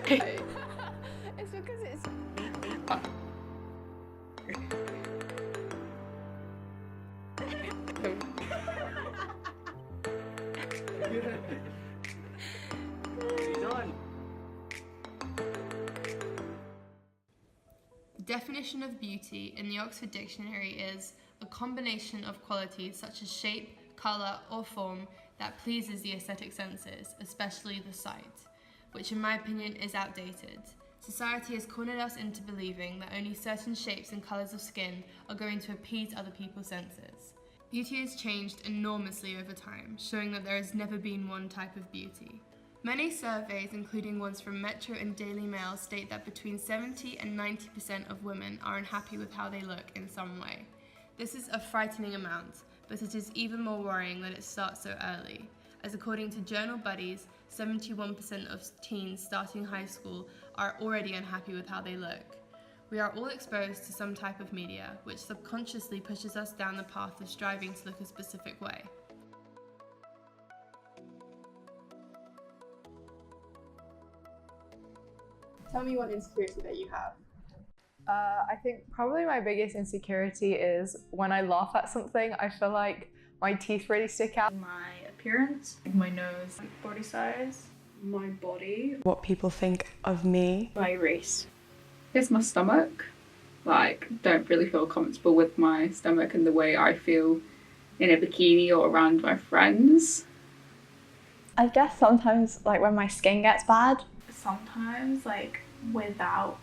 It's because it's... The definition of beauty in the Oxford Dictionary is a combination of qualities such as shape, colour or form that pleases the aesthetic senses, especially the sight, which in my opinion is outdated. Society has cornered us into believing that only certain shapes and colours of skin are going to appease other people's senses. Beauty has changed enormously over time, showing that there has never been one type of beauty. Many surveys, including ones from Metro and Daily Mail, state that between 70 and 90% of women are unhappy with how they look in some way. This is a frightening amount, but it is even more worrying that it starts so early, as according to Journal Buddies, 71% of teens starting high school are already unhappy with how they look. We are all exposed to some type of media, which subconsciously pushes us down the path of striving to look a specific way. Tell me one insecurity that you have. I think probably my biggest insecurity is when I laugh at something, I feel like my teeth really stick out. My appearance, my nose, body size, my body, what people think of me, my race. It's my stomach. Don't really feel comfortable with my stomach and the way I feel in a bikini or around my friends. I guess sometimes when my skin gets bad. Sometimes without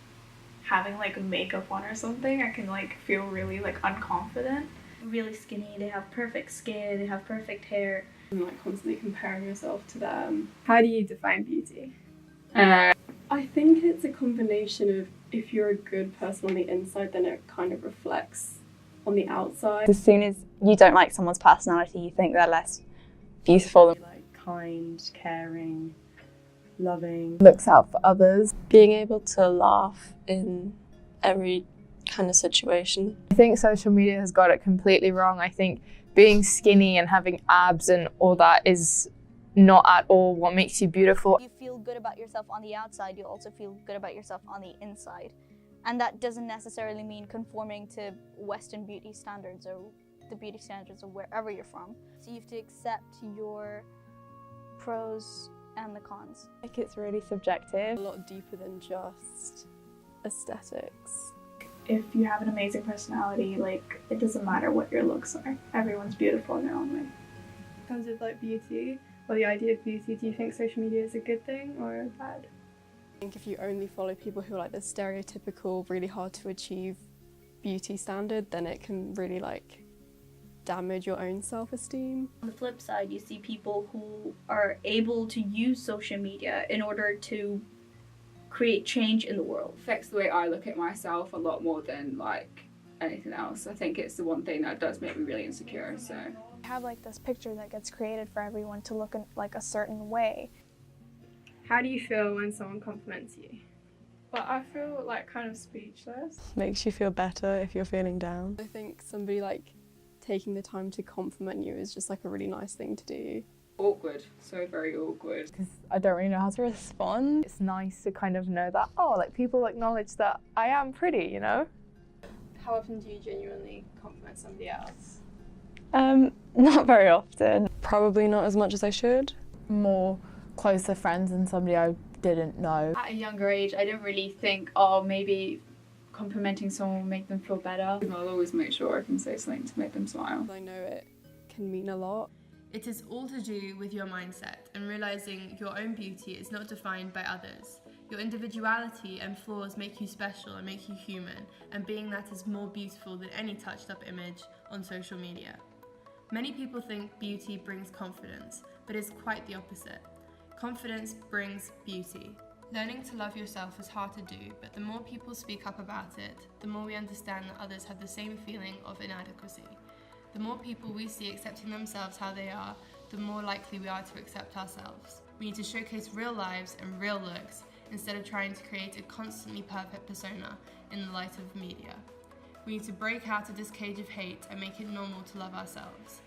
having makeup on or something, I can feel really unconfident. Really skinny, they have perfect skin, they have perfect hair. And constantly comparing yourself to them. How do you define beauty? I think it's a combination of if you're a good person on the inside, then it kind of reflects on the outside. As soon as you don't like someone's personality, you think they're less beautiful. kind, caring, loving, Looks out for others. Being able to laugh in every kind of situation. I think social media has got it completely wrong. I think being skinny and having abs and all that is not at all what makes you beautiful. You feel good about yourself on the outside, you also feel good about yourself on the inside. And that doesn't necessarily mean conforming to Western beauty standards or the beauty standards of wherever you're from. So you have to accept your pros and the cons. It's really subjective. A lot deeper than just aesthetics. If you have an amazing personality, it doesn't matter what your looks are. Everyone's beautiful in their own way. In terms of beauty, or the idea of beauty, do you think social media is a good thing or bad? I think if you only follow people who are the stereotypical, really hard to achieve beauty standard, then it can really damage your own self-esteem. On the flip side, you see people who are able to use social media in order to create change in the world. It affects the way I look at myself a lot more than anything else. I think it's the one thing that does make me really insecure. So I have this picture that gets created for everyone to look in a certain way. How do you feel when someone compliments you? But I feel kind of speechless. Makes you feel better if you're feeling down. I think somebody taking the time to compliment you is just a really nice thing to do. Awkward, so very awkward. Because I don't really know how to respond. It's nice to kind of know that, people acknowledge that I am pretty, you know? How often do you genuinely compliment somebody else? Not very often. Probably not as much as I should. More closer friends than somebody I didn't know. At a younger age, I didn't really think, maybe complimenting someone will make them feel better. I'll always make sure I can say something to make them smile. I know it can mean a lot. It is all to do with your mindset and realising your own beauty is not defined by others. Your individuality and flaws make you special and make you human, and being that is more beautiful than any touched up image on social media. Many people think beauty brings confidence, but it's quite the opposite. Confidence brings beauty. Learning to love yourself is hard to do, but the more people speak up about it, the more we understand that others have the same feeling of inadequacy. The more people we see accepting themselves how they are, the more likely we are to accept ourselves. We need to showcase real lives and real looks instead of trying to create a constantly perfect persona in the light of media. We need to break out of this cage of hate and make it normal to love ourselves.